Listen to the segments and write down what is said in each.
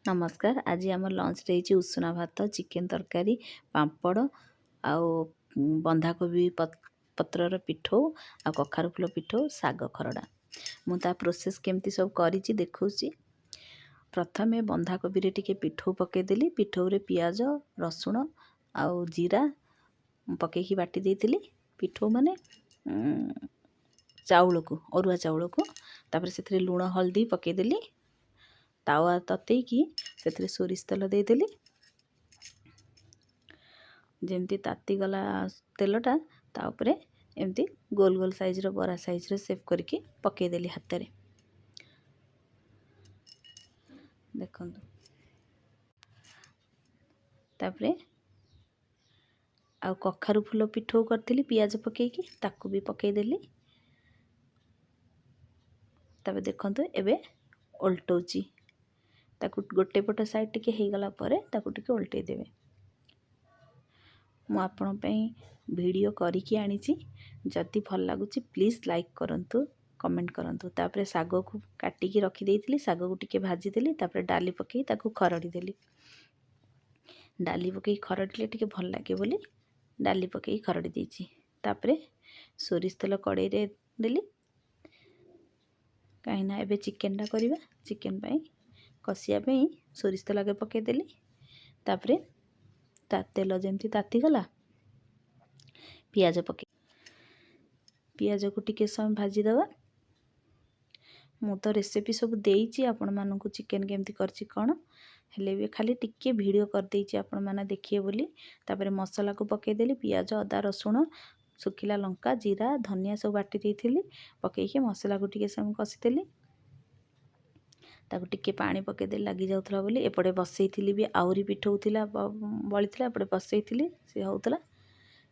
नमस्कार। आज आम लंच रही उषुना भात, चिकेन तरकारी, पापड़ आउ बंधाकोबी पत्रर पिठो आ कखारु फुल पिठो साग खरड़ा। मुझा प्रोसेस केमती सब करी देखौची। प्रथमे बंधाकोबी रे टिके पिठो पकेदेली। पिठो रे पियाज रसुण आउ जीरा पकईकी बाटी देइतिली। पिठो माने चाउल को अरुआ चाउल को तापर से लुण हल्दी पकेदेली। तावा ततेकी से सोरिष तेल देदेली। जमती ताती गला तेलटा ताऊपर एमती गोल गोल साइज रो बड़ा साइज रो सेव करके पकेदेली हाथ रे। देखंतु तापरे आ कखारु फुल पिठो करथिली पियाज पकेकी ताकू भी पकेदेली। तबे देखंतु एबे उल्टौची ताकू गोटे पट साइड टिके हो गला परे ताकू टिके उल्टे देबे। मु आपण पई वीडियो करिकी आनीची। जदि भल लागुची प्लीज लाइक करंतु, कमेंट करंतु। तापरे साग को काटिकी रखी देइतिली। साग को टिके भाजी देली। तापरे डाली पकई ताकू खरड़ी देली। डाली पकई खरड़िले टिके भल लागे बोली डाली पकई खरड़ी देइची। तापरे सोरिष तेल कड़ाई रे देली। कहीं एबे चिकेन टा करिबा। चिकेन पई कसिया पई सोरिष तेल आगे पकईदेली। तापरे तेल जमती ताती गला पियाज पके पियाज को टिके समय भाजी दवा। मु तो रेसिपी सब देइची आपण मानकु चिकेन केमती करची कोन हेले भी खाली टिके वीडियो कर देइची आपण माने देखिए बोली। तापरे मसाला को पकईदेली। पियाज अदा रसुण सुखिला लंका जीरा धनिया सब बाटी देइथिली। पकईके मसाला को टिके समय कसिदेली। ताकू टिके पानी पकईदेली लगी जाउथला बोली। एपटे बसईथिली भी आउरी पिठौथिला बळीथिला। एपटे बसईथिली से होउथला।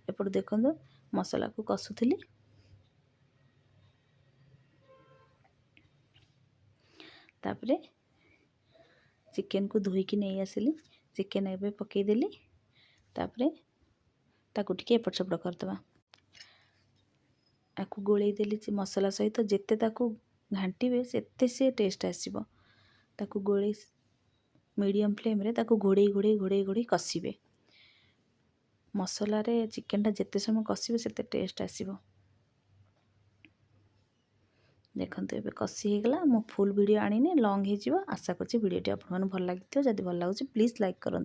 एपटे देखंतु मसाला को कसुथिली। तापरे चिकेन को धोईकी नहीं आसिली। चिकेन एबे पकईदेली। तापरे ताकू टिके एपट सेपट करदबा। आकू गोळेई देली मसाला सहित जेते ताकू घांटीबे सेते से टेस्ट आसीबो। ताकू गोळेई मीडियम फ्लेम रे ताकू घोड़े घोड़े घोड़े घोड़े कसिबे। मसाला रे चिकेन टा जेते समय कसिबे सेते टेस्ट आसीबो। देखंतु एबे कसी हे गला। मो फुल वीडियो आनिने लॉन्ग हे जिवो। आशा करछि वीडियोटी आपन भल लागिथियो। जदि भल लागुछि प्लीज लाइक करंतु।